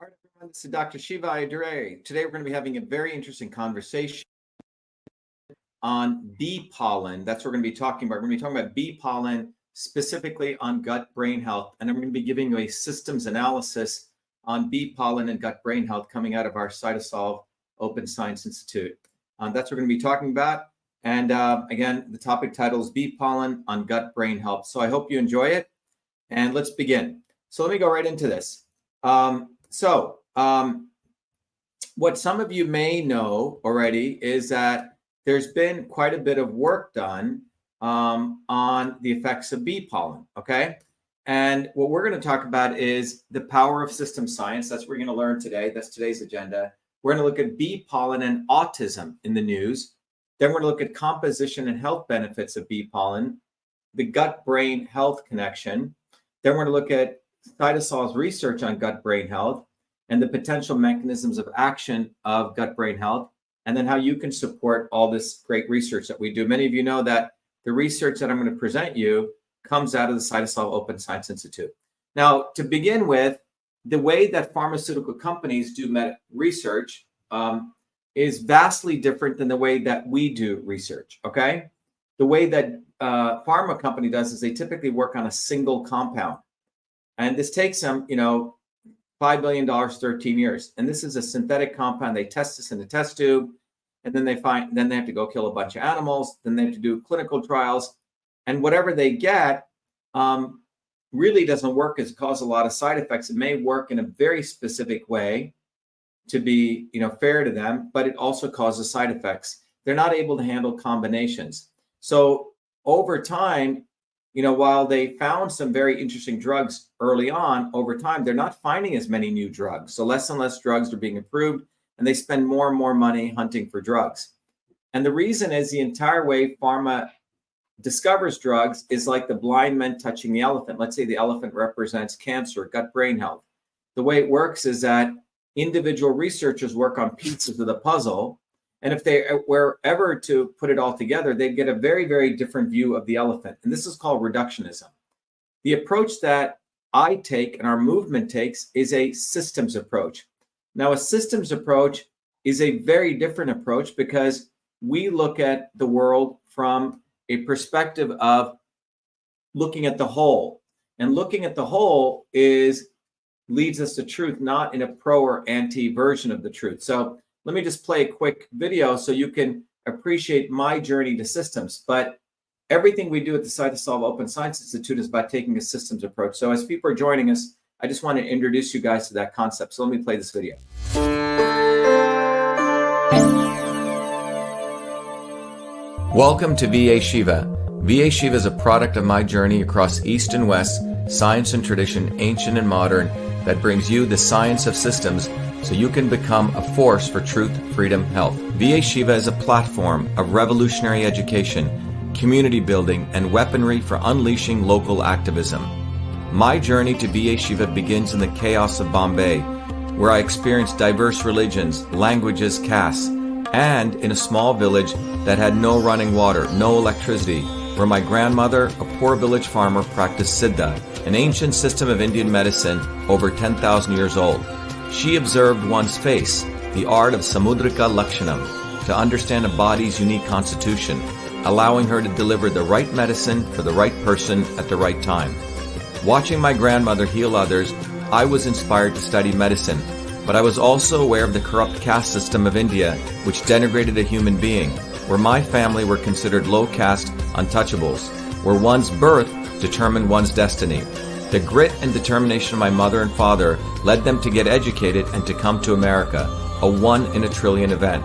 All right, everyone, this is Dr.SHIVA. Today we're going to be having a very interesting conversation on bee pollen. That's what we're going to be talking about. We're going to be talking about bee pollen, specifically on gut-brain health. And I'm going to be giving you a systems analysis on bee pollen and gut-brain health coming out of our Cytosolve Open Science Institute. That's what we're going to be talking about. And again, the topic title is Bee Pollen on Gut-Brain Health. So I hope you enjoy it. And let's begin. So let me go right into this. What some of you may know already is that there's been quite a bit of work done on the effects of bee pollen, okay? And what we're going to talk about is the power of system science. That's what we're going to learn today. That's today's agenda. We're going to look at bee pollen and autism in the news. Then we're going to look at composition and health benefits of bee pollen, the gut-brain health connection. Then we're going to look at Cytosolve's research on gut-brain health and the potential mechanisms of action of gut-brain health, and then how you can support all this great research that we do. Many of you know that the research that I'm going to present you comes out of the Cytosolve Open Science Institute. Now, to begin with, the way that pharmaceutical companies do research is vastly different than the way that we do research, okay? The way that pharma company does is they typically work on a single compound. And this takes them, $5 billion, 13 years. And this is a synthetic compound. They test this in the test tube, and then they have to go kill a bunch of animals. Then they have to do clinical trials. And whatever they get really doesn't work. It causes a lot of side effects. It may work in a very specific way to be, fair to them, but it also causes side effects. They're not able to handle combinations. So over time, while they found some very interesting drugs early on, over time, they're not finding as many new drugs. So less and less drugs are being approved, and they spend more and more money hunting for drugs. And the reason is the entire way pharma discovers drugs is like the blind men touching the elephant. Let's say the elephant represents cancer, gut-brain health. The way it works is that individual researchers work on pieces of the puzzle. And if they were ever to put it all together, they'd get a very, very different view of the elephant. And this is called reductionism. The approach that I take and our movement takes is a systems approach. Now, a systems approach is a very different approach because we look at the world from a perspective of looking at the whole. And looking at the whole leads us to truth, not in a pro or anti version of the truth. So let me just play a quick video so you can appreciate my journey to systems. But everything we do at the Cytosolve Open Science Institute is about taking a systems approach. So as people are joining us, I just want to introduce you guys to that concept. So let me play this video. Welcome to VA Shiva. VA Shiva is a product of my journey across East and West, science and tradition, ancient and modern, that brings you the science of systems so you can become a force for truth, freedom, health. VA Shiva is a platform of revolutionary education, community building, and weaponry for unleashing local activism. My journey to VA Shiva begins in the chaos of Bombay, where I experienced diverse religions, languages, castes, and in a small village that had no running water, no electricity, where my grandmother, a poor village farmer, practiced Siddha, an ancient system of Indian medicine over 10,000 years old. She observed one's face, the art of Samudrika Lakshanam, to understand a body's unique constitution, allowing her to deliver the right medicine for the right person at the right time. Watching my grandmother heal others, I was inspired to study medicine, but I was also aware of the corrupt caste system of India, which denigrated a human being, where my family were considered low-caste untouchables, where one's birth determined one's destiny. The grit and determination of my mother and father led them to get educated and to come to America, a 1 in a trillion event.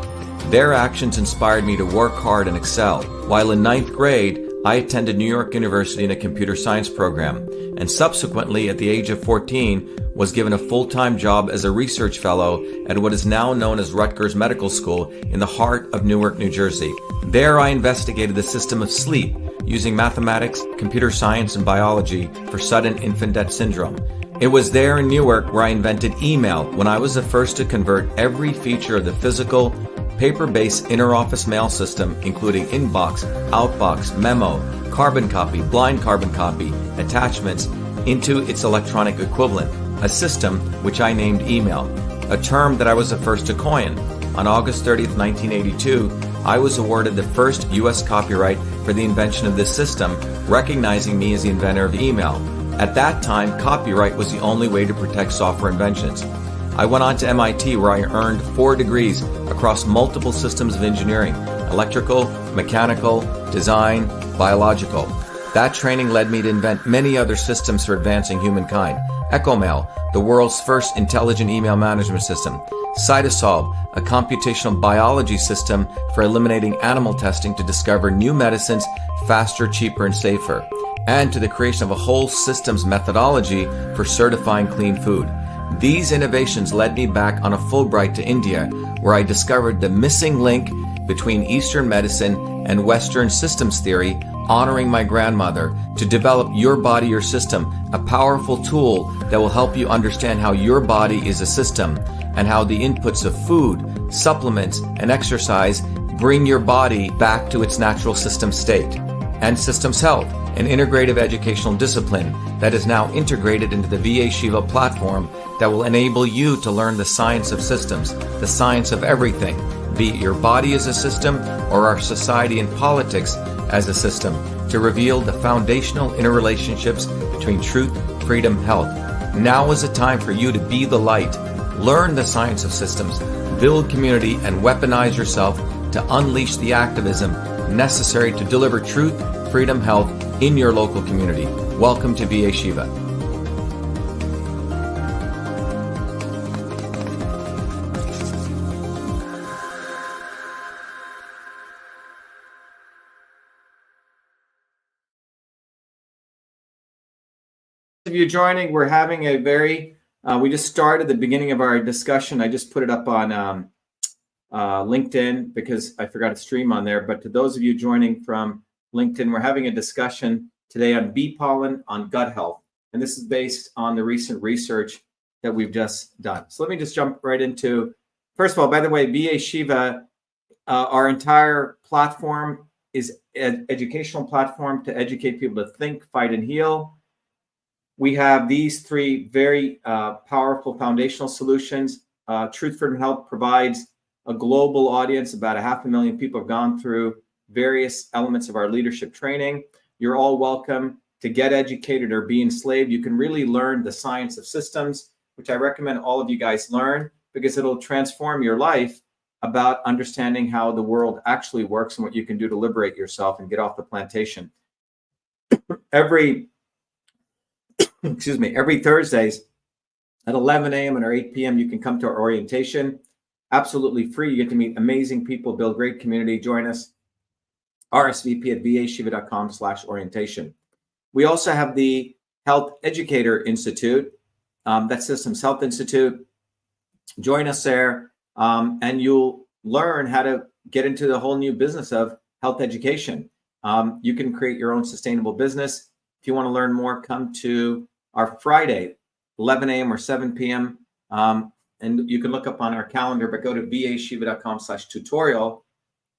Their actions inspired me to work hard and excel. While in 9th grade, I attended New York University in a computer science program, and subsequently, at the age of 14, was given a full-time job as a research fellow at what is now known as Rutgers Medical School in the heart of Newark, New Jersey. There I investigated the system of sleep using mathematics, computer science, and biology for sudden infant death syndrome. It was there in Newark where I invented email, when I was the first to convert every feature of the physical, paper-based inter-office mail system, including inbox, outbox, memo, carbon copy, blind carbon copy, attachments, into its electronic equivalent, a system which I named email, a term that I was the first to coin. On August 30th, 1982, I was awarded the first U.S. copyright for the invention of this system, recognizing me as the inventor of email. At that time, copyright was the only way to protect software inventions. I went on to MIT, where I earned 4 degrees across multiple systems of engineering: electrical, mechanical, design, biological. That training led me to invent many other systems for advancing humankind. EchoMail, the world's first intelligent email management system. Cytosolve, a computational biology system for eliminating animal testing to discover new medicines faster, cheaper, and safer. And to the creation of a whole systems methodology for certifying clean food. These innovations led me back on a Fulbright to India, where I discovered the missing link between Eastern medicine and Western systems theory, honoring my grandmother, to develop Your Body, Your System, a powerful tool that will help you understand how your body is a system and how the inputs of food, supplements, and exercise bring your body back to its natural system state. And Systems Health, an integrative educational discipline that is now integrated into the Be Shiva platform that will enable you to learn the science of systems, the science of everything, be it your body as a system or our society and politics as a system, to reveal the foundational interrelationships between truth, freedom, health. Now is the time for you to be the light, learn the science of systems, build community, and weaponize yourself to unleash the activism necessary to deliver truth, freedom, health in your local community. Welcome to Be Shiva. If you're joining, we're having a very, we just started the beginning of our discussion. I just put it up on LinkedIn because I forgot to stream on there. But to those of you joining from LinkedIn, we're having a discussion today on bee pollen on gut health. And this is based on the recent research that we've just done. So let me just jump right into, first of all, by the way, Be Shiva, our entire platform is an educational platform to educate people to think, fight, and heal. We have these 3 very powerful foundational solutions. Truth, Freedom, Health provides a global audience. About 500,000 people have gone through various elements of our leadership training. You're all welcome to get educated or be enslaved. You can really learn the science of systems, which I recommend all of you guys learn, because it'll transform your life about understanding how the world actually works and what you can do to liberate yourself and get off the plantation. Every Thursdays at 11 a.m. or 8 p.m., you can come to our orientation. Absolutely free. You get to meet amazing people, build great community. Join us. RSVP at vashiva.com/orientation. We also have the Health Educator Institute. That's Systems Health Institute. Join us there, and you'll learn how to get into the whole new business of health education. You can create your own sustainable business. If you want to learn more, come to our Friday, 11 a.m. or 7 p.m. And you can look up on our calendar, but go to vashiva.com/tutorial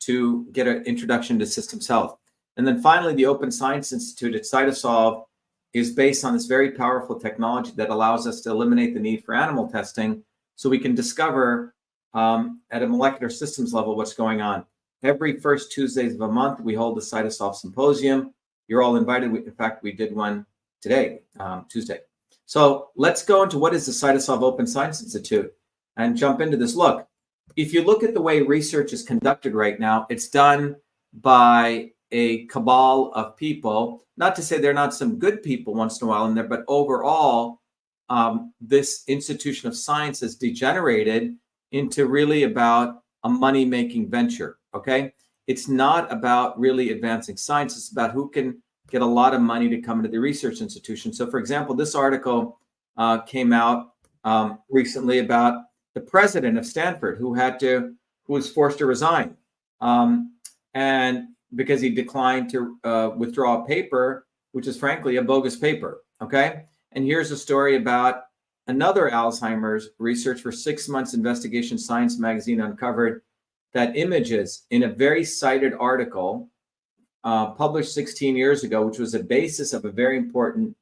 to get an introduction to systems health. And then finally, the Open Science Institute at Cytosolve is based on this very powerful technology that allows us to eliminate the need for animal testing so we can discover at a molecular systems level what's going on. Every first Tuesdays of a month, we hold the Cytosolve Symposium. You're all invited. In fact, we did one today, Tuesday. So let's go into what is the Cytosolve Open Science Institute and jump into this. Look, if you look at the way research is conducted right now, it's done by a cabal of people. Not to say there are not some good people once in a while in there, but overall, this institution of science has degenerated into really about a money-making venture, okay? It's not about really advancing science. It's about who can get a lot of money to come into the research institution. So for example, this article came out recently about the president of Stanford who was forced to resign. And because he declined to withdraw a paper, which is frankly a bogus paper, okay? And here's a story about another Alzheimer's research. For 6 months, investigation Science magazine uncovered that images in a very cited article published 16 years ago, which was the basis of a very important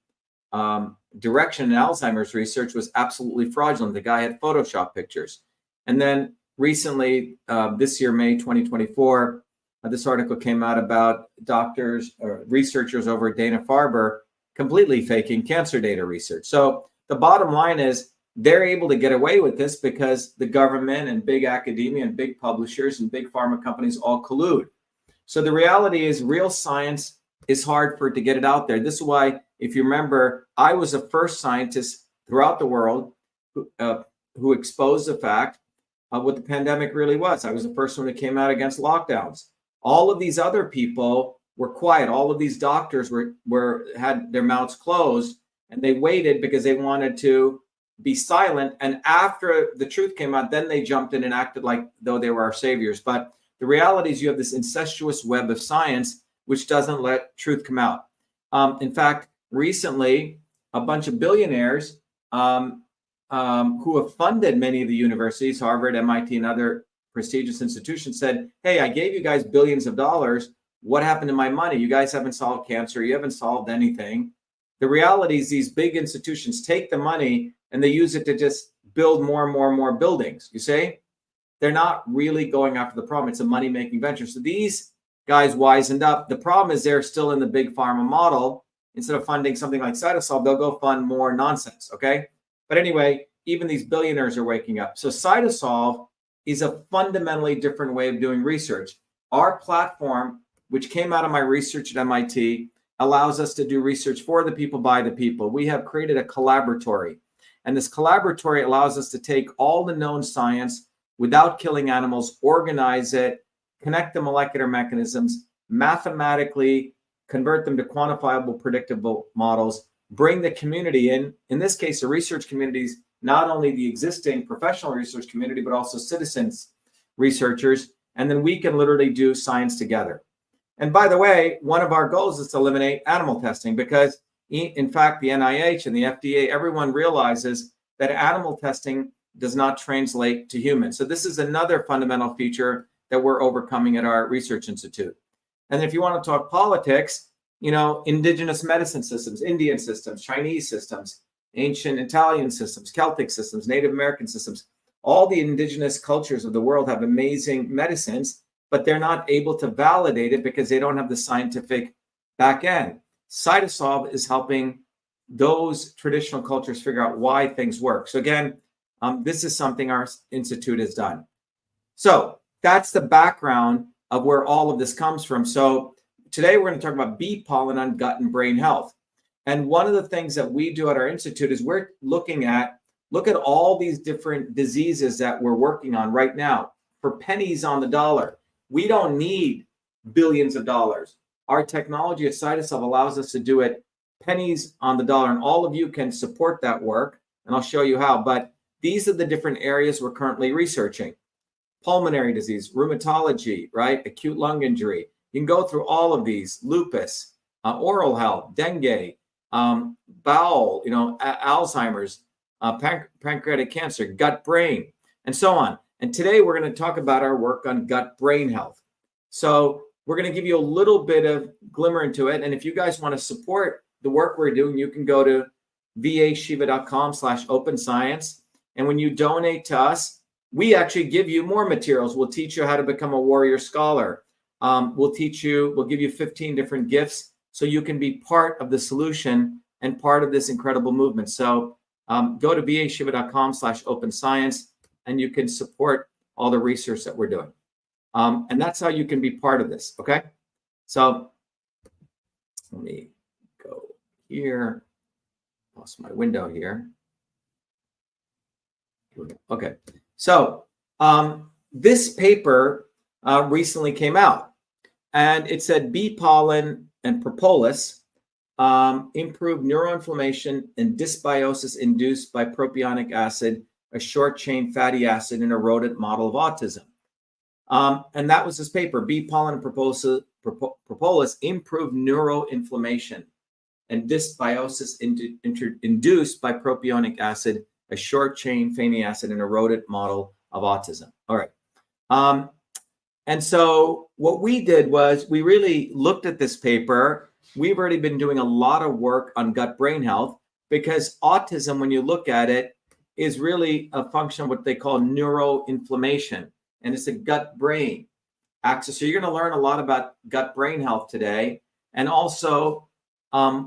direction in Alzheimer's research was absolutely fraudulent. The guy had Photoshop pictures. And then recently, this year, May 2024, this article came out about doctors or researchers over at Dana-Farber completely faking cancer data research. So the bottom line is they're able to get away with this because the government and big academia and big publishers and big pharma companies all collude. So the reality is real science is hard for it to get it out there. This is why, if you remember, I was the first scientist throughout the world who exposed the fact of what the pandemic really was. I was the first one that came out against lockdowns. All of these other people were quiet. All of these doctors had their mouths closed, and they waited because they wanted to be silent. And after the truth came out, then they jumped in and acted like though they were our saviors. But the reality is you have this incestuous web of science which doesn't let truth come out. In fact, recently, a bunch of billionaires who have funded many of the universities, Harvard, MIT, and other prestigious institutions said, hey, I gave you guys billions of dollars. What happened to my money? You guys haven't solved cancer. You haven't solved anything. The reality is these big institutions take the money and they use it to just build more and more and more buildings. You see, they're not really going after the problem. It's a money-making venture. So these guys wisened up. The problem is they're still in the big pharma model. Instead of funding something like Cytosolve, they'll go fund more nonsense, okay? But anyway, even these billionaires are waking up. So Cytosolve is a fundamentally different way of doing research. Our platform, which came out of my research at MIT, allows us to do research for the people, by the people. We have created a collaboratory. And this collaboratory allows us to take all the known science without killing animals, organize it, connect the molecular mechanisms, mathematically convert them to quantifiable, predictable models, bring the community in this case, the research communities, not only the existing professional research community, but also citizens, researchers, and then we can literally do science together. And by the way, one of our goals is to eliminate animal testing because, in fact, the NIH and the FDA, everyone realizes that animal testing does not translate to humans. So this is another fundamental feature that we're overcoming at our research institute. And if you want to talk politics, you know, indigenous medicine systems, Indian systems, Chinese systems, ancient Italian systems, Celtic systems, Native American systems, all the indigenous cultures of the world have amazing medicines, but they're not able to validate it because they don't have the scientific back end. Cytosolve is helping those traditional cultures figure out why things work. So again, this is something our institute has done. So that's the background of where all of this comes from. So today we're going to talk about bee pollen on gut and brain health. And one of the things that we do at our institute is we're looking at, look at all these different diseases that we're working on right now for pennies on the dollar. We don't need billions of dollars. Our technology at Cytosolve allows us to do it pennies on the dollar, and all of you can support that work, and I'll show you how. But these are the different areas we're currently researching. Pulmonary disease, rheumatology, right? Acute lung injury. You can go through all of these, lupus, oral health, dengue, bowel, you know, Alzheimer's, pancreatic cancer, gut brain, and so on. And today we're going to talk about our work on gut brain health. So we're going to give you a little bit of glimmer into it. And if you guys want to support the work we're doing, you can go to vashiva.com/openscience. And when you donate to us, we actually give you more materials. We'll teach you how to become a warrior scholar. We'll give you 15 different gifts so you can be part of the solution and part of this incredible movement. So go to vashiva.com/openscience and you can support all the research that we're doing. And that's how you can be part of this, okay? So let me go here. Lost my window here. Okay, so this paper recently came out, and it said bee pollen and propolis improve neuroinflammation and dysbiosis induced by propionic acid, a short-chain fatty acid in a rodent model of autism. And that was this paper, bee pollen and propolis improve neuroinflammation and dysbiosis induced by propionic acid, a short-chain fatty acid in a rodent model of autism. All right. And so what we did was we really looked at this paper. We've already been doing a lot of work on gut brain health because autism, when you look at it, is really a function of what they call neuroinflammation, and it's a gut-brain axis. So you're going to learn a lot about gut-brain health today. And also,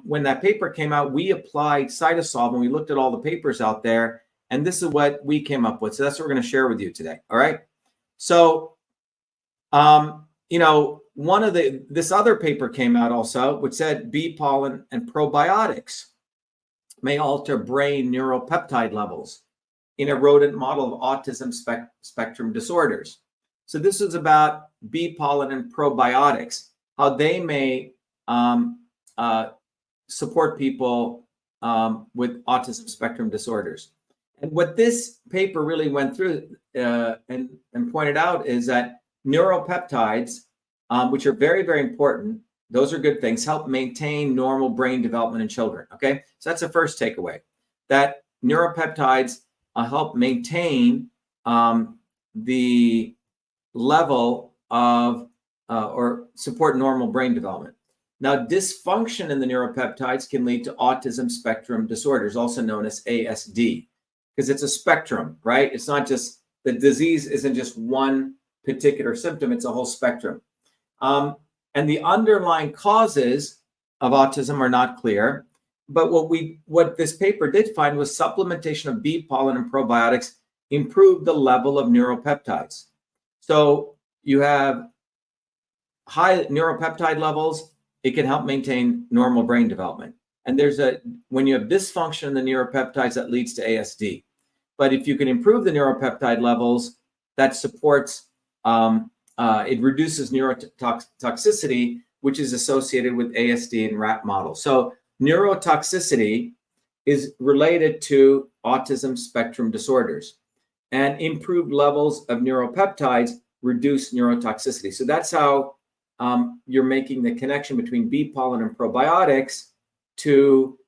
when that paper came out, we applied cytosol and we looked at all the papers out there, and this is what we came up with. So that's what we're going to share with you today. All right. So, this other paper came out also, which said bee pollen and probiotics may alter brain neuropeptide levels in a rodent model of autism spectrum disorders. So this is about bee pollen and probiotics, how they may support people with autism spectrum disorders. And what this paper really went through and pointed out is that neuropeptides, which are very, very important, those are good things, help maintain normal brain development in children. Okay, so that's the first takeaway, that neuropeptides help maintain the level of or support normal brain development. Now, dysfunction in the neuropeptides can lead to autism spectrum disorders, also known as ASD, because it's a spectrum, right? It's not just, the disease isn't just one particular symptom, it's a whole spectrum. And the underlying causes of autism are not clear. But what this paper did find was supplementation of bee pollen and probiotics improved the level of neuropeptides. So you have high neuropeptide levels, it can help maintain normal brain development. And when you have dysfunction in the neuropeptides, that leads to ASD. But if you can improve the neuropeptide levels, that supports it reduces neurotoxicity, which is associated with ASD in rat models. So neurotoxicity is related to autism spectrum disorders, and improved levels of neuropeptides reduce neurotoxicity. So that's how you're making the connection between bee pollen and probiotics to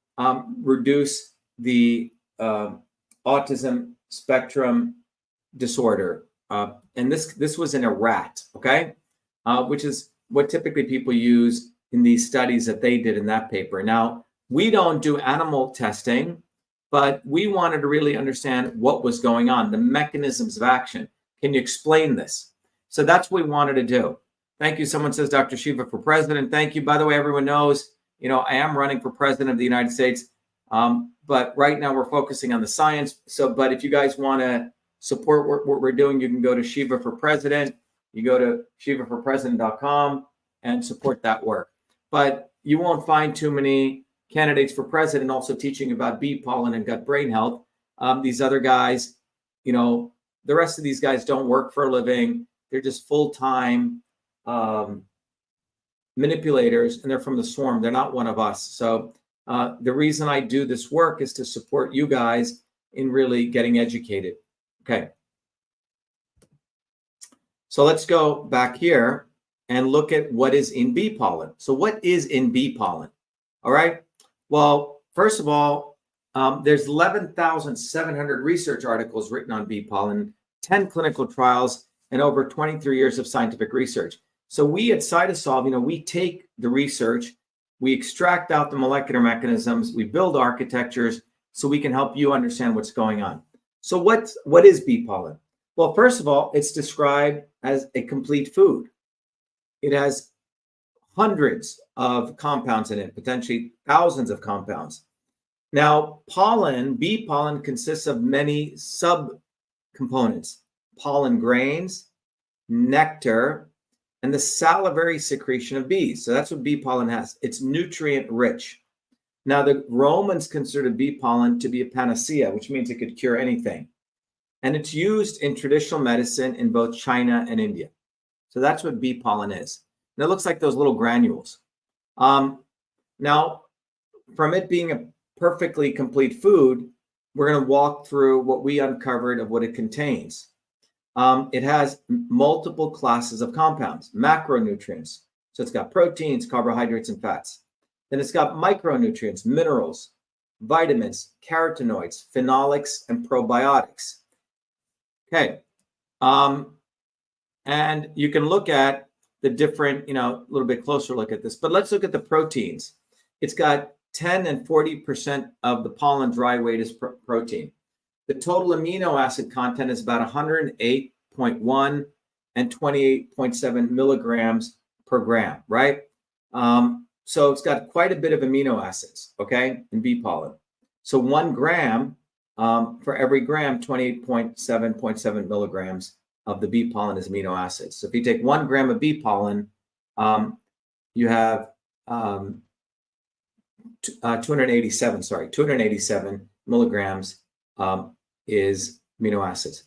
reduce the autism spectrum disorder. And this was in a rat, okay, which is what typically people use in these studies that they did in that paper. Now, we don't do animal testing, but we wanted to really understand what was going on, the mechanisms of action. Can you explain this? So that's what we wanted to do. Thank you. Someone says Dr. Shiva for president. Thank you. By the way, everyone knows, I am running for president of the United States. But right now we're focusing on the science. But if you guys want to support what we're doing, you can go to Shiva for President. You go to shivaforpresident.com and support that work. But you won't find too many candidates for president also teaching about bee pollen and gut brain health. These other guys, the rest of these guys don't work for a living. They're just full-time manipulators, and they're from the swarm. They're not one of us. So the reason I do this work is to support you guys in really getting educated. Okay. So let's go back here and look at what is in bee pollen. So what is in bee pollen? All right. Well, first of all, there's 11,700 research articles written on bee pollen, 10 clinical trials, and over 23 years of scientific research. So we at Cytosolve, we take the research, we extract out the molecular mechanisms, we build architectures so we can help you understand what's going on. So what is bee pollen? Well, first of all, it's described as a complete food. It has hundreds of compounds in it, potentially thousands of compounds. Now, bee pollen consists of many subcomponents: pollen grains, nectar, and the salivary secretion of bees. So that's what bee pollen has. It's nutrient rich. Now, the Romans considered bee pollen to be a panacea, which means it could cure anything. And it's used in traditional medicine in both China and India. So that's what bee pollen is. And it looks like those little granules. Now, from it being a perfectly complete food, we're going to walk through what we uncovered of what it contains. It has multiple classes of compounds, macronutrients. So it's got proteins, carbohydrates, and fats. Then it's got micronutrients, minerals, vitamins, carotenoids, phenolics, and probiotics. Okay. And you can look at the different, a little bit closer look at this, but let's look at the proteins. It's got 10 and 40% of the pollen dry weight is protein. The total amino acid content is about 108.1 and 28.7 milligrams per gram, right? So it's got quite a bit of amino acids, okay, in bee pollen. So 1 gram, for every gram, 28.7 milligrams of the bee pollen is amino acids. So if you take 1 gram of bee pollen, you have 287 milligrams is amino acids.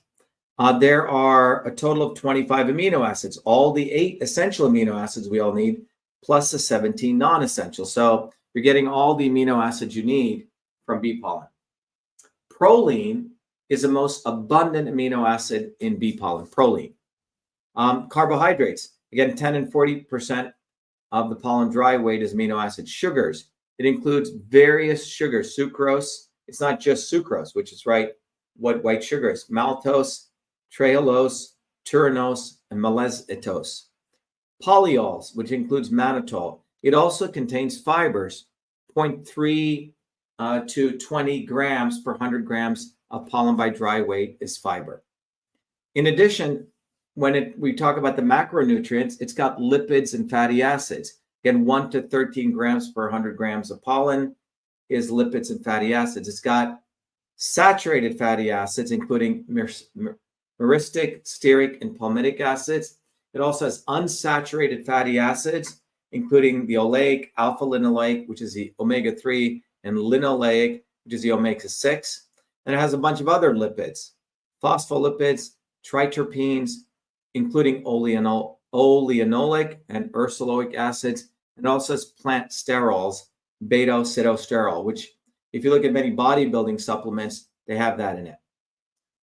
There are a total of 25 amino acids, all the 8 essential amino acids we all need, plus the 17 non-essential. So you're getting all the amino acids you need from bee pollen. Proline is the most abundant amino acid in bee pollen, proline. Carbohydrates, again, 10 and 40% of the pollen dry weight is amino acids. Sugars, it includes various sugars, sucrose. It's not just sucrose, which is what white sugar is. Maltose, trehalose, turinose, and maltose. Polyols, which includes mannitol. It also contains fibers, 0.3 to 20 grams per 100 grams of pollen by dry weight is fiber. In addition, when we talk about the macronutrients, it's got lipids and fatty acids. Again, 1 to 13 grams per 100 grams of pollen is lipids and fatty acids. It's got saturated fatty acids, including myristic, stearic, and palmitic acids. It also has unsaturated fatty acids, including the oleic, alpha linoleic, which is the omega-3, and linoleic, which is the omega-6. And it has a bunch of other lipids, phospholipids, triterpenes, including oleanolic and ursoleic acids. And it also has plant sterols, beta-sitosterol, which if you look at many bodybuilding supplements, they have that in it.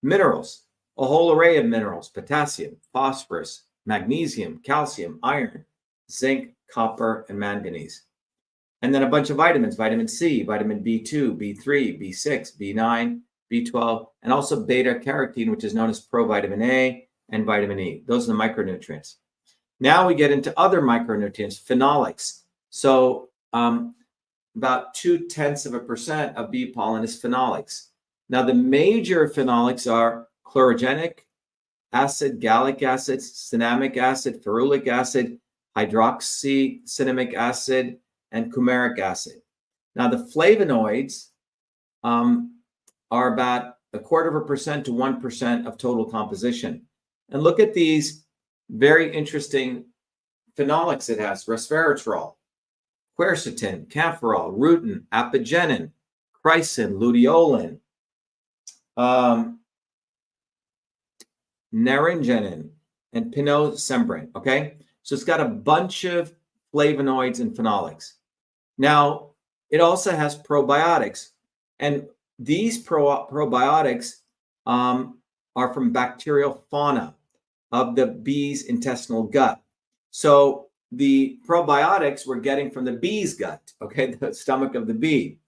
Minerals, a whole array of minerals, potassium, phosphorus, magnesium, calcium, iron, zinc, copper, and manganese. And then a bunch of vitamins, vitamin C, vitamin B2, B3, B6, B9, B12, and also beta carotene, which is known as provitamin A, and vitamin E. Those are the micronutrients. Now we get into other micronutrients, phenolics. So about 0.2% of bee pollen is phenolics. Now the major phenolics are chlorogenic acid, gallic acid, cinnamic acid, ferulic acid, hydroxycinnamic acid, and coumaric acid. Now the flavonoids are about 0.25% to 1% of total composition. And look at these very interesting phenolics it has: resveratrol, quercetin, camphorol, rutin, apigenin, chrysin, luteolin, naringenin, and pinosembrin, okay? So it's got a bunch of flavonoids and phenolics. Now, it also has probiotics, and these probiotics are from bacterial fauna of the bee's intestinal gut. So the probiotics we're getting from the bee's gut, okay, the stomach of the bee.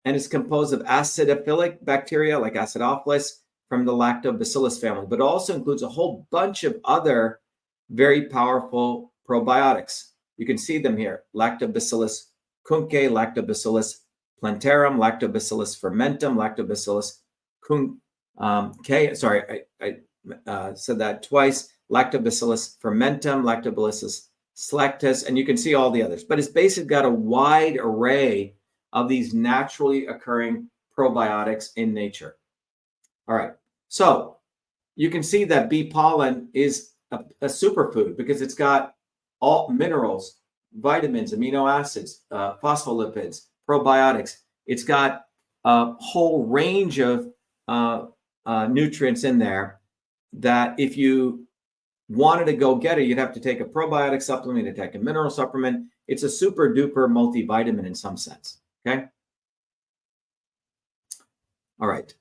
And it's composed of acidophilic bacteria like Acidophilus from the Lactobacillus family, but also includes a whole bunch of other very powerful probiotics. You can see them here: Lactobacillus cunctae, Lactobacillus plantarum, Lactobacillus fermentum, Lactobacillus I said that twice, Lactobacillus fermentum, Lactobacillus selectus, and you can see all the others. But it's basically got a wide array of these naturally occurring probiotics in nature. All right, so you can see that bee pollen is a superfood because it's got all minerals, vitamins, amino acids, phospholipids, probiotics. It's got a whole range of nutrients in there that if you wanted to go get it, you'd have to take a probiotic supplement, you'd take a mineral supplement. It's a super duper multivitamin in some sense, okay? All right,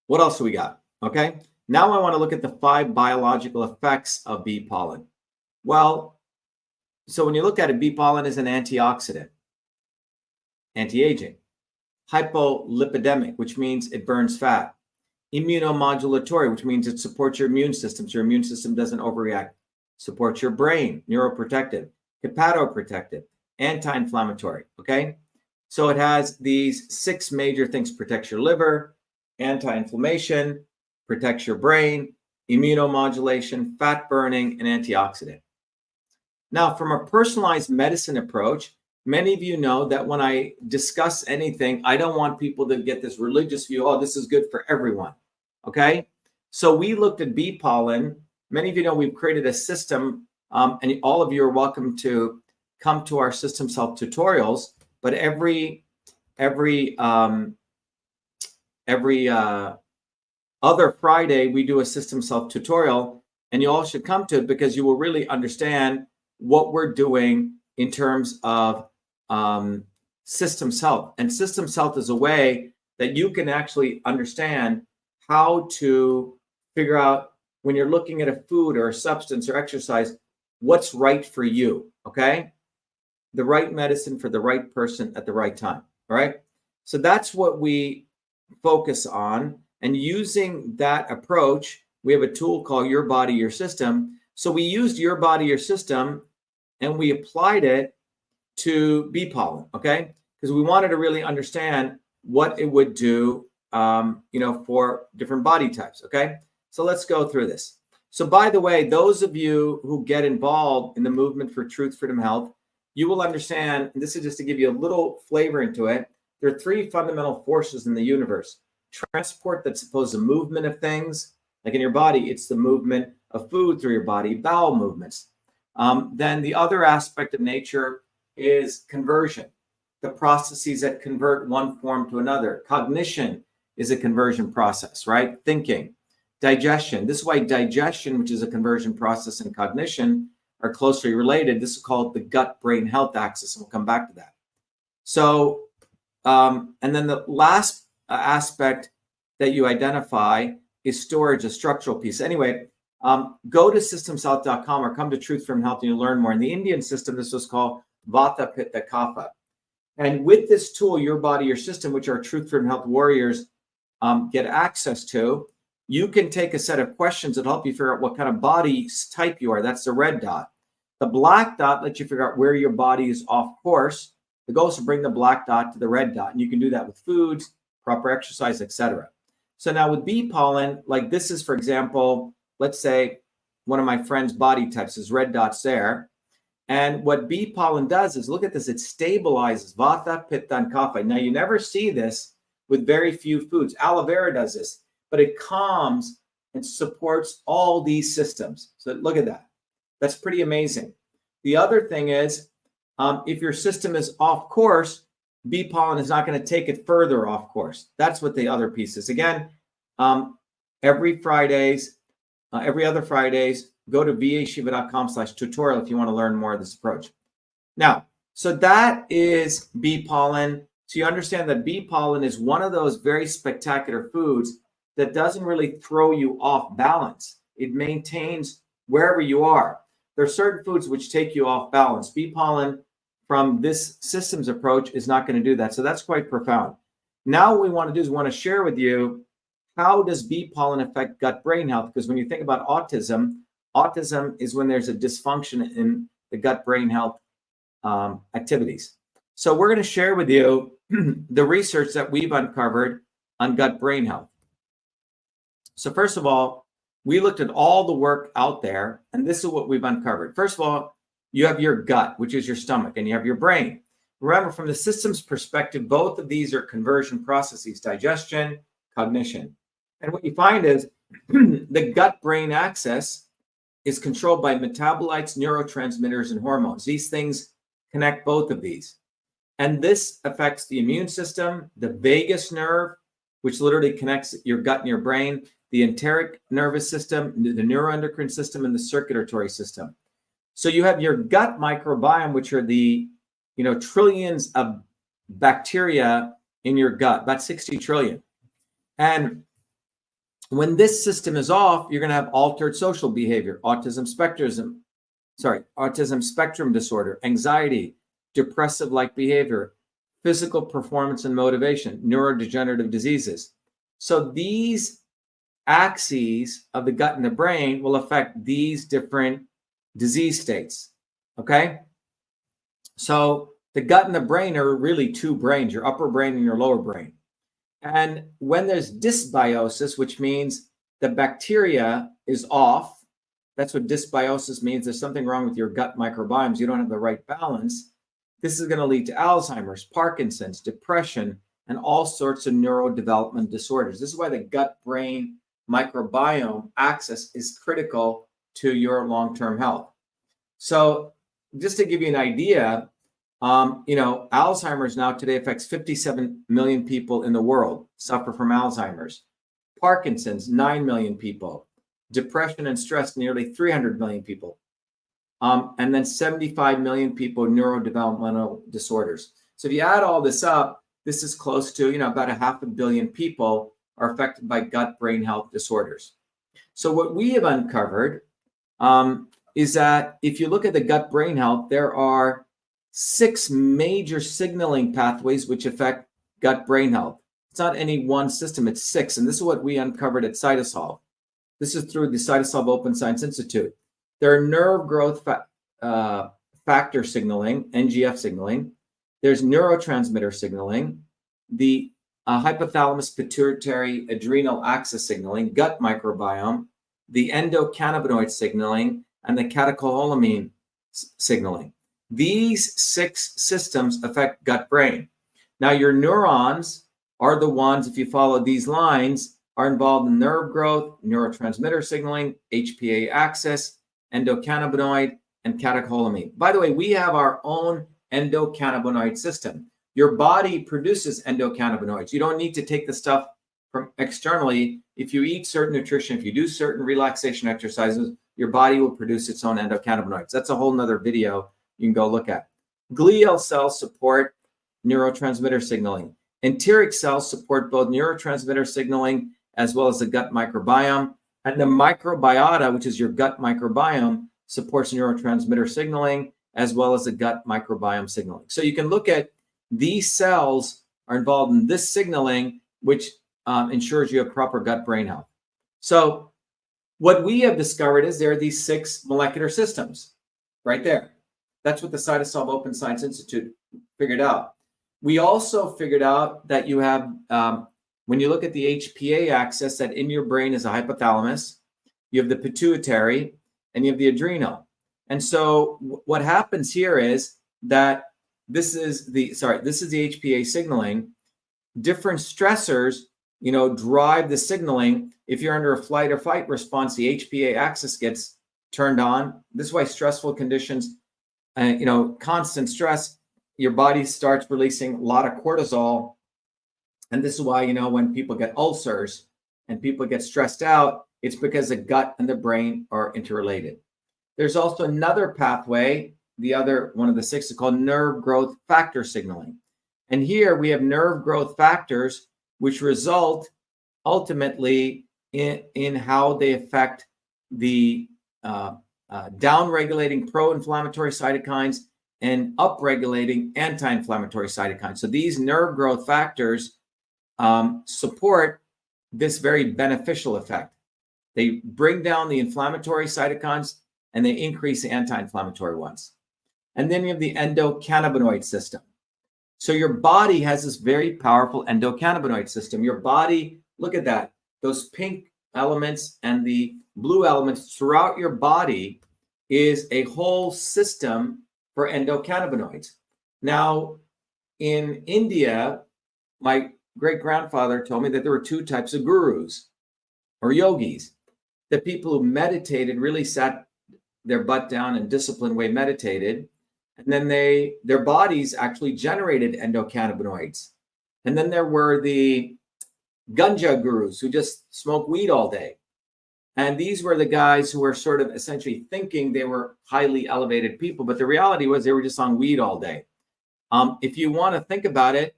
what else do we got? Okay, now I want to look at the 5 biological effects of bee pollen. Well, so when you look at it, bee pollen is an antioxidant, anti-aging, hypolipidemic, which means it burns fat, immunomodulatory, which means it supports your immune system, so your immune system doesn't overreact, supports your brain, neuroprotective, hepatoprotective, anti-inflammatory, okay? So it has these 6 major things: protects your liver, anti-inflammation, protects your brain, immunomodulation, fat burning, and antioxidant. Now, from a personalized medicine approach, many of you know that when I discuss anything, I don't want people to get this religious view, oh, this is good for everyone, okay? So we looked at bee pollen. Many of you know we've created a system, and all of you are welcome to come to our Systems Health tutorials, but every other Friday, we do a Systems Health tutorial, and you all should come to it because you will really understand what we're doing in terms of systems health. And systems health is a way that you can actually understand how to figure out, when you're looking at a food or a substance or exercise, what's right for you, okay? The right medicine for the right person at the right time, all right? So that's what we focus on. And using that approach, we have a tool called Your Body, Your System. So we used Your Body, Your System, and we applied it to bee pollen, okay? Because we wanted to really understand what it would do, for different body types, okay? So let's go through this. So by the way, those of you who get involved in the movement for truth, freedom, health, you will understand, and this is just to give you a little flavor into it, there are 3 fundamental forces in the universe. Transport, that's supposed to movement of things. Like in your body, it's the movement of food through your body, bowel movements. Then the other aspect of nature is conversion, the processes that convert one form to another. Cognition is a conversion process, right? Thinking. Digestion. This is why digestion, which is a conversion process, and cognition are closely related. This is called the gut-brain health axis, and we'll come back to that. So, and then the last aspect that you identify is storage, a structural piece. Anyway, go to systemshealth.com or come to Truth from Health and you'll learn more. In the Indian system, this was called Vata, Pitta, Kapha. And with this tool, Your Body, Your System, which our Truth from Health warriors get access to, you can take a set of questions that help you figure out what kind of body type you are. That's the red dot. The black dot lets you figure out where your body is off course. The goal is to bring the black dot to the red dot. And you can do that with foods, proper exercise, etc. So now with bee pollen, like this is, for example, let's say one of my friend's body types is red dots there. And what bee pollen does is, look at this, it stabilizes Vata, Pitta, and Kapha. Now you never see this with very few foods. Aloe vera does this, but it calms and supports all these systems. So look at that. That's pretty amazing. The other thing is, if your system is off course, bee pollen is not going to take it further off course. That's what the other piece is. Again, every other Fridays, go to vashiva.com/tutorial if you want to learn more of this approach. Now, so that is bee pollen. So you understand that bee pollen is one of those very spectacular foods that doesn't really throw you off balance. It maintains wherever you are. There are certain foods which take you off balance. Bee pollen from this systems approach is not going to do that. So that's quite profound. Now what we want to do is we want to share with you, how does bee pollen affect gut-brain health? Because when you think about autism, autism is when there's a dysfunction in the gut-brain health activities. So we're going to share with you the research that we've uncovered on gut-brain health. So first of all, we looked at all the work out there, and this is what we've uncovered. First of all, you have your gut, which is your stomach, and you have your brain. Remember, from the systems perspective, both of these are conversion processes: digestion, cognition. And what you find is the gut-brain axis is controlled by metabolites, neurotransmitters, and hormones. These things connect both of these. And this affects the immune system, the vagus nerve, which literally connects your gut and your brain, the enteric nervous system, the neuroendocrine system, and the circulatory system. So you have your gut microbiome, which are the trillions of bacteria in your gut, about 60 trillion. And when this system is off, you're going to have altered social behavior, autism spectrum disorder, anxiety, depressive-like behavior, physical performance and motivation, neurodegenerative diseases. So these axes of the gut and the brain will affect these different disease states, okay? So The gut and the brain are really two brains, your upper brain and your lower brain. And when there's dysbiosis, which means the bacteria is off, that's what dysbiosis means. There's something wrong with your gut microbiomes. You don't have the right balance. This is going to lead to Alzheimer's, Parkinson's, depression, and all sorts of neurodevelopment disorders. This is why the gut-brain microbiome axis is critical to your long-term health. So just to give you an idea, Alzheimer's now today affects 57 million people in the world suffer from Alzheimer's. Parkinson's, 9 million people. Depression and stress, nearly 300 million people. And then 75 million people neurodevelopmental disorders. So if you add all this up, this is close to, about 500 million people are affected by gut-brain health disorders. So what we have uncovered is that if you look at the gut-brain health, there are 6 major signaling pathways which affect gut-brain health. It's not any one system, it's 6. And this is what we uncovered at Cytosolve. This is through the Cytosolve Open Science Institute. There are nerve growth factor signaling, NGF signaling. There's neurotransmitter signaling, the hypothalamus pituitary adrenal axis signaling, gut microbiome, the endocannabinoid signaling, and the catecholamine signaling. These 6 systems affect gut-brain. Now, your neurons are the ones, if you follow these lines, are involved in nerve growth, neurotransmitter signaling, HPA axis, endocannabinoid, and catecholamine. By the way, we have our own endocannabinoid system. Your body produces endocannabinoids. You don't need to take the stuff from externally. If you eat certain nutrition, if you do certain relaxation exercises, your body will produce its own endocannabinoids. That's a whole nother video you can go look at. Glial cells support neurotransmitter signaling. Enteric cells support both neurotransmitter signaling as well as the gut microbiome. And the microbiota, which is your gut microbiome, supports neurotransmitter signaling as well as the gut microbiome signaling. So you can look at these cells are involved in this signaling, which ensures you have proper gut-brain health. So what we have discovered is there are these 6 molecular systems right there. That's what the Cytosolve Open Science Institute figured out. We also figured out that you have, when you look at the HPA axis, that in your brain is a hypothalamus, you have the pituitary, and you have the adrenal. And so what happens here is that this is the HPA signaling. Different stressors, drive the signaling. If you're under a flight or fight response, the HPA axis gets turned on. This is why stressful conditions, constant stress, your body starts releasing a lot of cortisol. And this is why, when people get ulcers and people get stressed out, it's because the gut and the brain are interrelated. There's also another pathway, the other one of the 6 is called nerve growth factor signaling. And here we have nerve growth factors, which result ultimately in how they affect the down-regulating pro-inflammatory cytokines and up-regulating anti-inflammatory cytokines. So these nerve growth factors support this very beneficial effect. They bring down the inflammatory cytokines and they increase the anti-inflammatory ones. And then you have the endocannabinoid system. So your body has this very powerful endocannabinoid system. Your body, look at that, those pink elements and the blue elements throughout your body is a whole system for endocannabinoids. Now, in India, my great-grandfather told me that there were 2 types of gurus or yogis. The people who meditated, really sat their butt down in disciplined way, meditated, and then their bodies actually generated endocannabinoids. And then there were the ganja gurus who just smoke weed all day. And these were the guys who were sort of essentially thinking they were highly elevated people, but the reality was they were just on weed all day. If you want to think about it,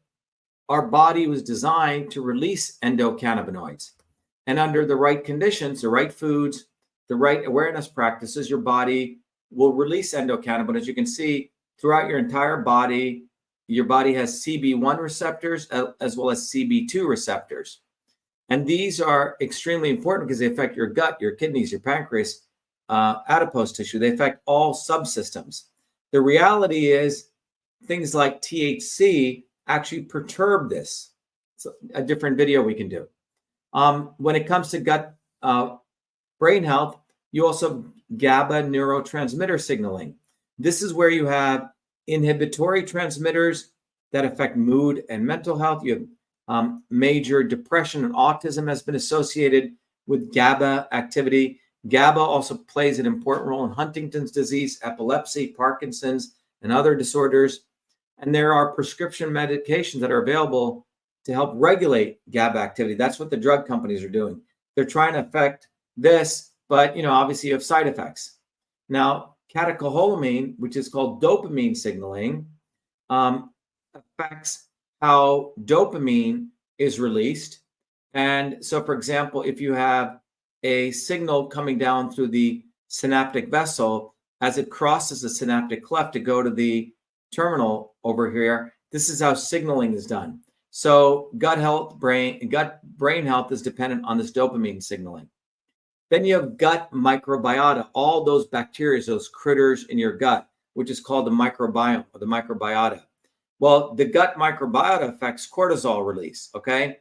our body was designed to release endocannabinoids. And under the right conditions, the right foods, the right awareness practices, your body will release endocannabinoids. You can see throughout your entire body, your body has CB1 receptors as well as CB2 receptors. And these are extremely important because they affect your gut, your kidneys, your pancreas, adipose tissue. They affect all subsystems. The reality is things like THC actually perturb this. So a different video we can do. When it comes to gut brain health, you also have GABA neurotransmitter signaling. This is where you have inhibitory transmitters that affect mood and mental health. You have major depression and autism has been associated with GABA activity. GABA also plays an important role in Huntington's disease, epilepsy, Parkinson's, and other disorders. And there are prescription medications that are available to help regulate GABA activity. That's what the drug companies are doing. They're trying to affect this, but obviously you have side effects. Now, catecholamine, which is called dopamine signaling, affects how dopamine is released. And so, for example, if you have a signal coming down through the synaptic vessel, as it crosses the synaptic cleft to go to the terminal over here, this is how signaling is done. So gut brain health is dependent on this dopamine signaling. Then you have gut microbiota, all those bacteria, those critters in your gut, which is called the microbiome or the microbiota. Well, the gut microbiota affects cortisol release, okay?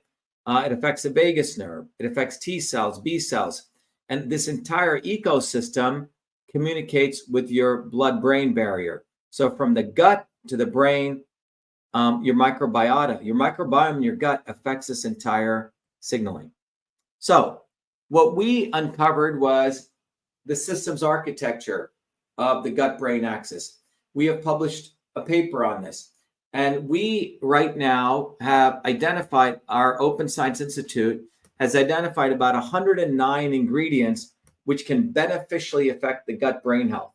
It affects the vagus nerve. It affects T cells, B cells. And this entire ecosystem communicates with your blood-brain barrier. So from the gut to the brain, your microbiome in your gut affects this entire signaling. So what we uncovered was the systems architecture of the gut-brain axis. We have published a paper on this. And we right now have identified, our Open Science Institute has identified about 109 ingredients which can beneficially affect the gut-brain health.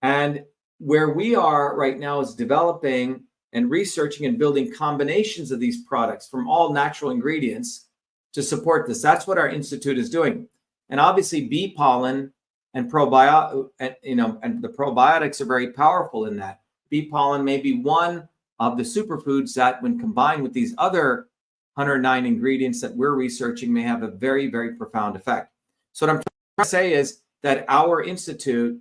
And where we are right now is developing and researching and building combinations of these products from all natural ingredients to support this. That's what our institute is doing. And obviously bee pollen and and the probiotics are very powerful in that. Bee pollen may be one of the superfoods that, when combined with these other 109 ingredients that we're researching, may have a very, very profound effect. So what I'm trying to say is that our institute,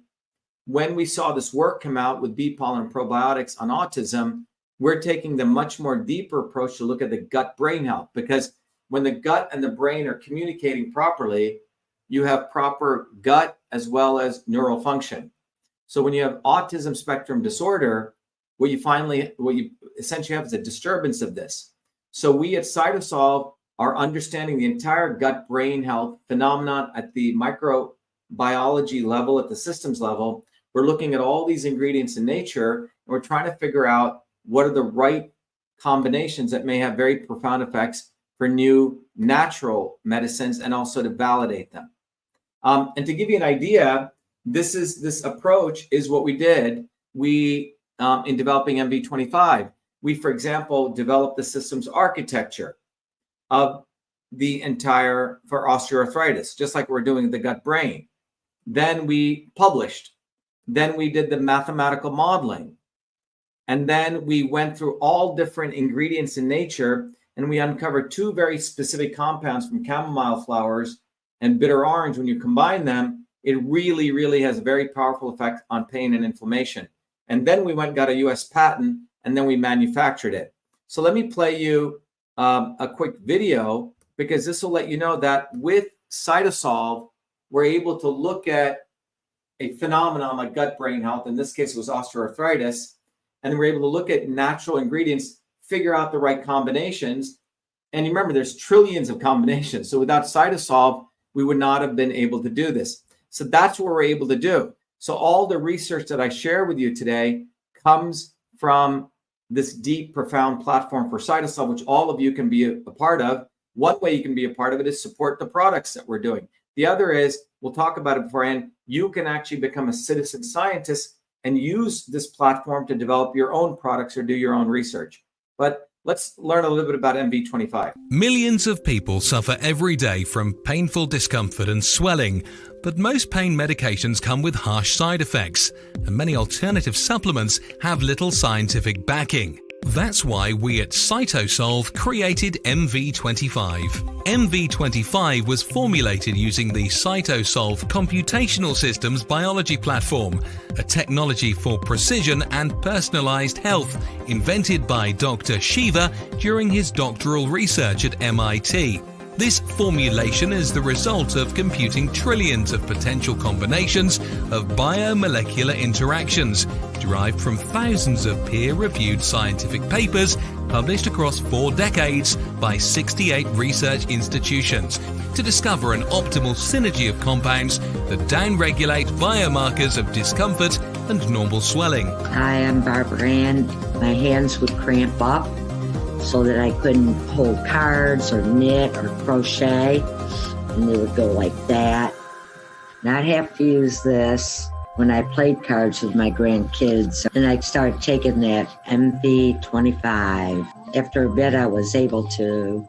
when we saw this work come out with bee pollen and probiotics on autism, we're taking the much more deeper approach to look at the gut brain health, because when the gut and the brain are communicating properly, you have proper gut as well as neural function. So when you have autism spectrum disorder, what you essentially have is a disturbance of this. So we at Cytosolve are understanding the entire gut brain health phenomenon at the microbiology level, at the systems level. We're looking at all these ingredients in nature, and we're trying to figure out what are the right combinations that may have very profound effects for new natural medicines, and also to validate them. And to give you an idea, this approach is what we did. We in developing MV25, we, for example, developed the systems architecture of the entire, for osteoarthritis, just like we're doing the gut brain. Then we published. Then we did the mathematical modeling. And then we went through all different ingredients in nature, and we uncovered two very specific compounds from chamomile flowers and bitter orange. When you combine them, it really, really has a very powerful effect on pain and inflammation. And then we went and got a US patent, and then we manufactured it. So let me play you a quick video, because this will let you know that with Cytosolve, we're able to look at a phenomenon like gut brain health. In this case, it was osteoarthritis. And we're able to look at natural ingredients, figure out the right combinations. And you remember, there's trillions of combinations. So without Cytosolve, we would not have been able to do this. So that's what we're able to do. So all the research that I share with you today comes from this deep, profound platform for Cytosolve, which all of you can be a part of. One way you can be a part of it is support the products that we're doing. The other is, we'll talk about it beforehand, you can actually become a citizen scientist and use this platform to develop your own products or do your own research. But let's learn a little bit about MV25. Millions of people suffer every day from painful discomfort and swelling, but most pain medications come with harsh side effects, and many alternative supplements have little scientific backing. That's why we at CytoSolve created MV25. MV25 was formulated using the CytoSolve Computational Systems Biology Platform, a technology for precision and personalized health invented by Dr. Shiva during his doctoral research at MIT. This formulation is the result of computing trillions of potential combinations of biomolecular interactions derived from thousands of peer-reviewed scientific papers published across 4 decades by 68 research institutions to discover an optimal synergy of compounds that downregulate biomarkers of discomfort and normal swelling. Hi, I'm Barbara Ann. My hands would cramp up so that I couldn't hold cards or knit or crochet, and they would go like that. And I'd have to use this when I played cards with my grandkids, and I started taking that MV25. After a bit, I was able to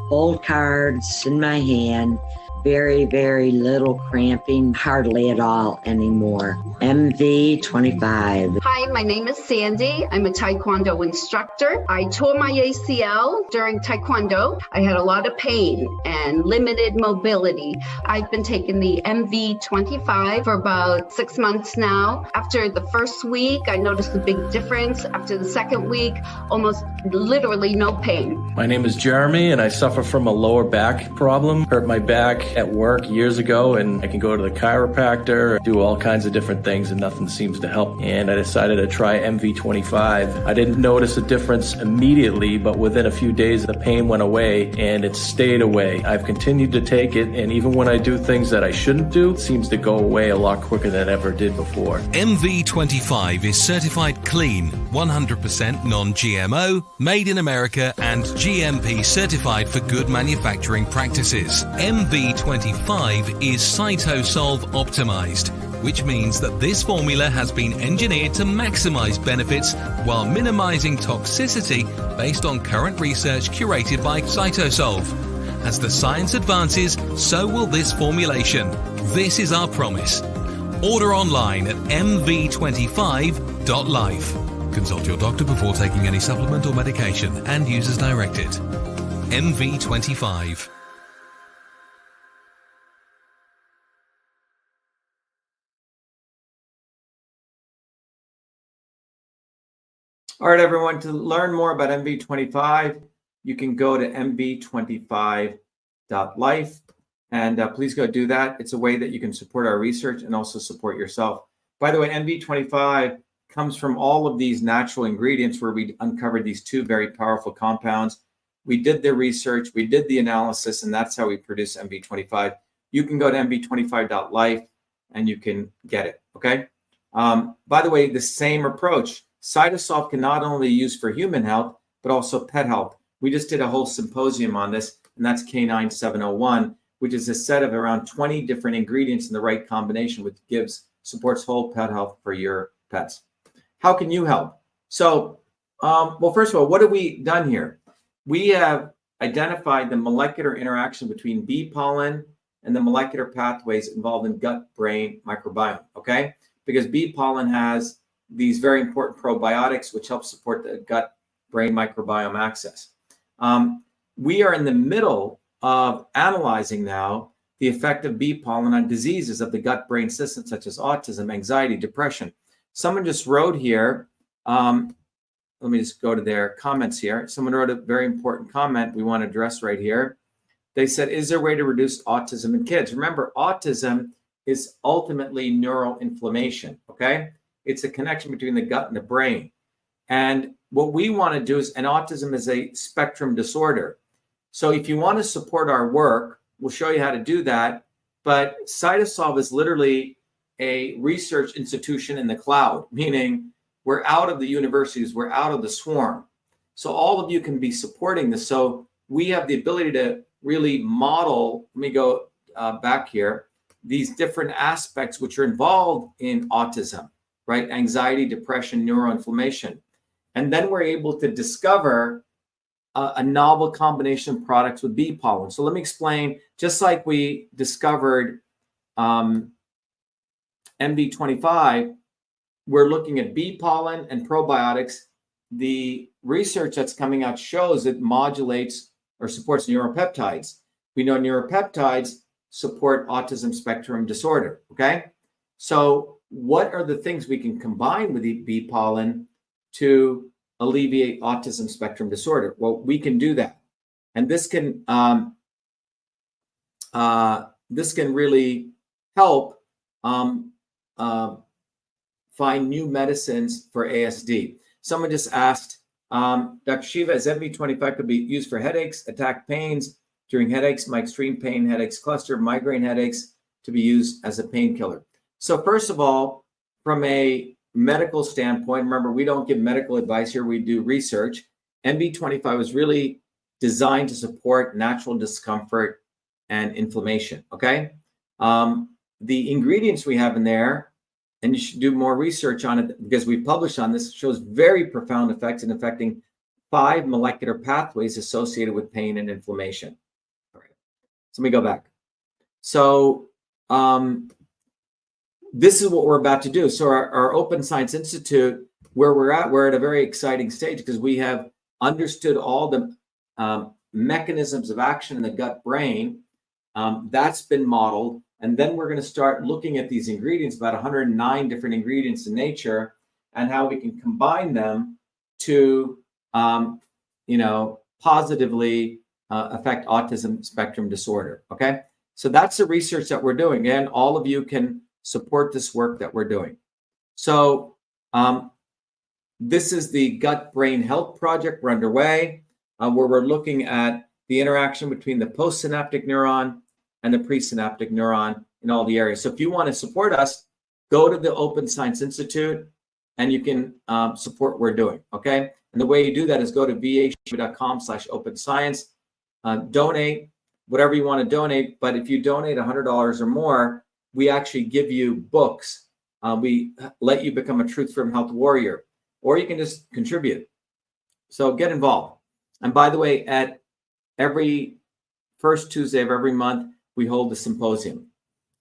hold cards in my hand, very, very little cramping, hardly at all anymore. MV25. Hi, my name is Sandy. I'm a Taekwondo instructor. I tore my ACL during Taekwondo. I had a lot of pain and limited mobility. I've been taking the MV25 for about 6 months now. After the first week, I noticed a big difference. After the second week, almost literally no pain. My name is Jeremy, and I suffer from a lower back problem. Hurt my back at work years ago, and I can go to the chiropractor, do all kinds of different things, and nothing seems to help. And I decided to try MV25. I didn't notice a difference immediately, but within a few days the pain went away, and it stayed away. I've continued to take it, and even when I do things that I shouldn't do, it seems to go away a lot quicker than it ever did before. MV25 is certified clean, 100% non-GMO, made in America, and GMP certified for good manufacturing practices. MV25 is CytoSolve optimized, which means that this formula has been engineered to maximize benefits while minimizing toxicity based on current research curated by CytoSolve. As the science advances, so will this formulation. This is our promise. Order online at mv25.life. Consult your doctor before taking any supplement or medication and use as directed. MV25. All right, everyone, to learn more about MV25, you can go to mv25.life, and please go do that. It's a way that you can support our research and also support yourself. By the way, MV25 comes from all of these natural ingredients where we uncovered these 2 very powerful compounds. We did the research, we did the analysis, and that's how we produce MV25. You can go to mv25.life and you can get it, okay? By the way, the same approach, CytoSolve can not only be used for human health, but also pet health. We just did a whole symposium on this, and that's Canine 701, which is a set of around 20 different ingredients in the right combination, which supports whole pet health for your pets. How can you help? So, well, first of all, what have we done here? We have identified the molecular interaction between bee pollen and the molecular pathways involved in gut-brain microbiome, okay? Because bee pollen has these very important probiotics, which help support the gut-brain microbiome axis. We are in the middle of analyzing now the effect of bee pollen on diseases of the gut-brain system, such as autism, anxiety, depression. Someone just wrote here, let me just go to their comments here. Someone wrote a very important comment we want to address right here. They said, is there a way to reduce autism in kids? Remember, autism is ultimately neural inflammation, okay? It's a connection between the gut and the brain. And what we want to do is, and autism is a spectrum disorder. So if you want to support our work, we'll show you how to do that. But CytoSolve is literally a research institution in the cloud, meaning we're out of the universities, we're out of the swarm. So all of you can be supporting this. So we have the ability to really model, let me go back here, these different aspects which are involved in autism, right? Anxiety, depression, neuroinflammation. And then we're able to discover a novel combination of products with bee pollen. So let me explain, just like we discovered MV25, we're looking at bee pollen and probiotics the research that's coming out shows it modulates or supports neuropeptides. We know neuropeptides support autism spectrum disorder, okay? So what are the things we can combine with the bee pollen to alleviate autism spectrum disorder? Well, we can do that. And this can really help find new medicines for ASD. Someone just asked, Dr. Shiva, is MV25 could be used for headaches, attack pains during headaches, my extreme pain headaches cluster, migraine headaches, to be used as a painkiller? So first of all, from a medical standpoint, remember, we don't give medical advice here, we do research. MV25 was really designed to support natural discomfort and inflammation, okay? The ingredients we have in there, and you should do more research on it because we published on this, shows very profound effects in affecting 5 molecular pathways associated with pain and inflammation. All right, so let me go back. So this is what we're about to do. So our Open Science Institute, where we're at a very exciting stage because we have understood all the mechanisms of action in the gut brain. That's been modeled. And then we're going to start looking at these ingredients, about 109 different ingredients in nature, and how we can combine them to, positively affect autism spectrum disorder. Okay, so that's the research that we're doing, and all of you can support this work that we're doing. So this is the Gut Brain Health Project. We're underway, where we're looking at the interaction between the postsynaptic neuron and the presynaptic neuron in all the areas. So if you want to support us, go to the Open Science Institute and you can support what we're doing, okay? And the way you do that is go to vashiva.com/openscience, donate whatever you want to donate. But if you donate $100 or more, we actually give you books. We let you become a Truth From Health warrior, or you can just contribute. So get involved. And by the way, at every first Tuesday of every month, we hold a symposium.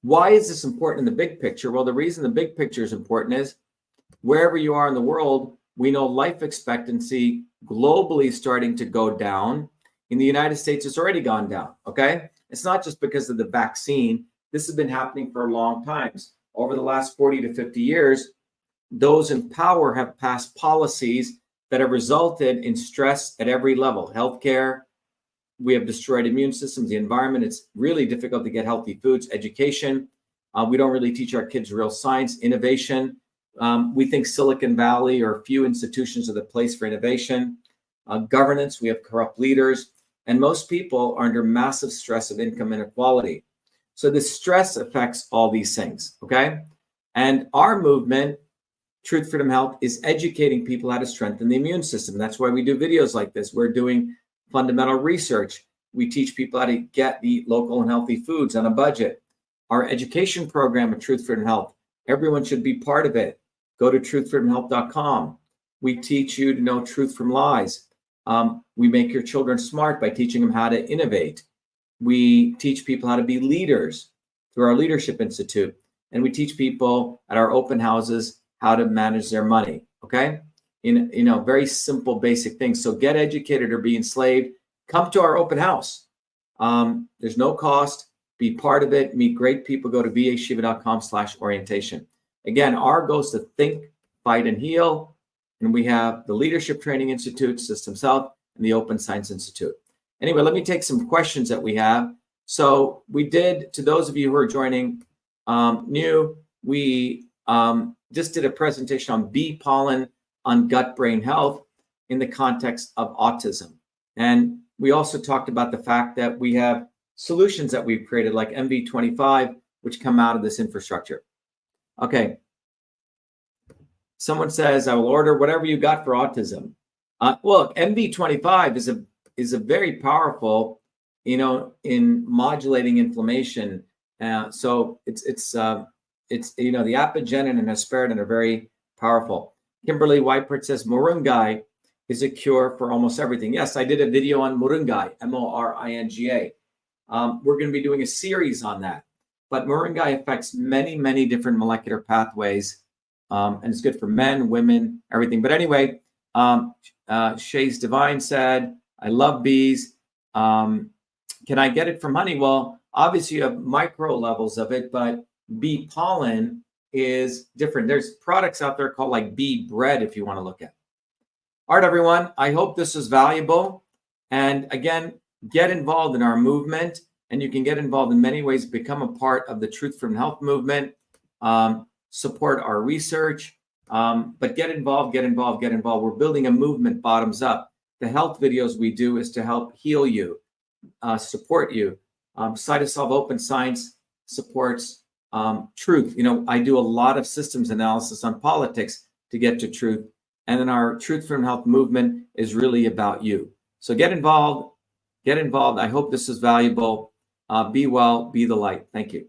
Why is this important in the big picture? Well, the reason the big picture is important is wherever you are in the world, we know life expectancy globally is starting to go down. In the United States, it's already gone down, okay? It's not just because of the vaccine. This has been happening for a long time. Over the last 40 to 50 years, those in power have passed policies that have resulted in stress at every level. Healthcare, we have destroyed immune systems, the environment. It's really difficult to get healthy foods. Education, we don't really teach our kids real science. Innovation, we think Silicon Valley or a few institutions are the place for innovation. Governance, we have corrupt leaders. And most people are under massive stress of income inequality. So this stress affects all these things, okay? And our movement, Truth Freedom Health, is educating people how to strengthen the immune system. That's why we do videos like this. We're doing fundamental research. We teach people how to get the local and healthy foods on a budget. Our education program at Truth Freedom Health, everyone should be part of it. Go to truthfreedomhealth.com. We teach you to know truth from lies. We make your children smart by teaching them how to innovate. We teach people how to be leaders through our Leadership Institute. And we teach people at our open houses how to manage their money, okay? Very simple, basic things. So get educated or be enslaved. Come to our open house. There's no cost. Be part of it. Meet great people. Go to vashiva.com/orientation. Again, our goal is to think, fight, and heal. And we have the Leadership Training Institute, Systems Health, and the Open Science Institute. Anyway, let me take some questions that we have. So we did, to those of you who are joining new, we just did a presentation on bee pollen on gut brain health in the context of autism. And we also talked about the fact that we have solutions that we've created like MV25, which come out of this infrastructure. Okay. Someone says, I will order whatever you got for autism. Well, MV25 is a very powerful, in modulating inflammation. So it's the apigenin and hesperidin are very powerful. Kimberly Whitepert says Moringa is a cure for almost everything. Yes, I did a video on Moringa, Moringa. We're going to be doing a series on that. But Moringa affects many, many different molecular pathways. And it's good for men, women, everything. But anyway, Shay's Divine said, I love bees. Can I get it from honey? Well, obviously you have micro levels of it, but bee pollen is different. There's products out there called like bee bread if you want to look at. All right, everyone. I hope this is valuable. And again, get involved in our movement. And you can get involved in many ways, become a part of the Truth from Health movement, support our research, but get involved, get involved, get involved. We're building a movement bottoms up. The health videos we do is to help heal you, support you. Cytosolve Open Science supports truth. You know, I do a lot of systems analysis on politics to get to truth. And then our Truth from Health movement is really about you. So get involved, get involved. I hope this is valuable. Be well, be the light. Thank you.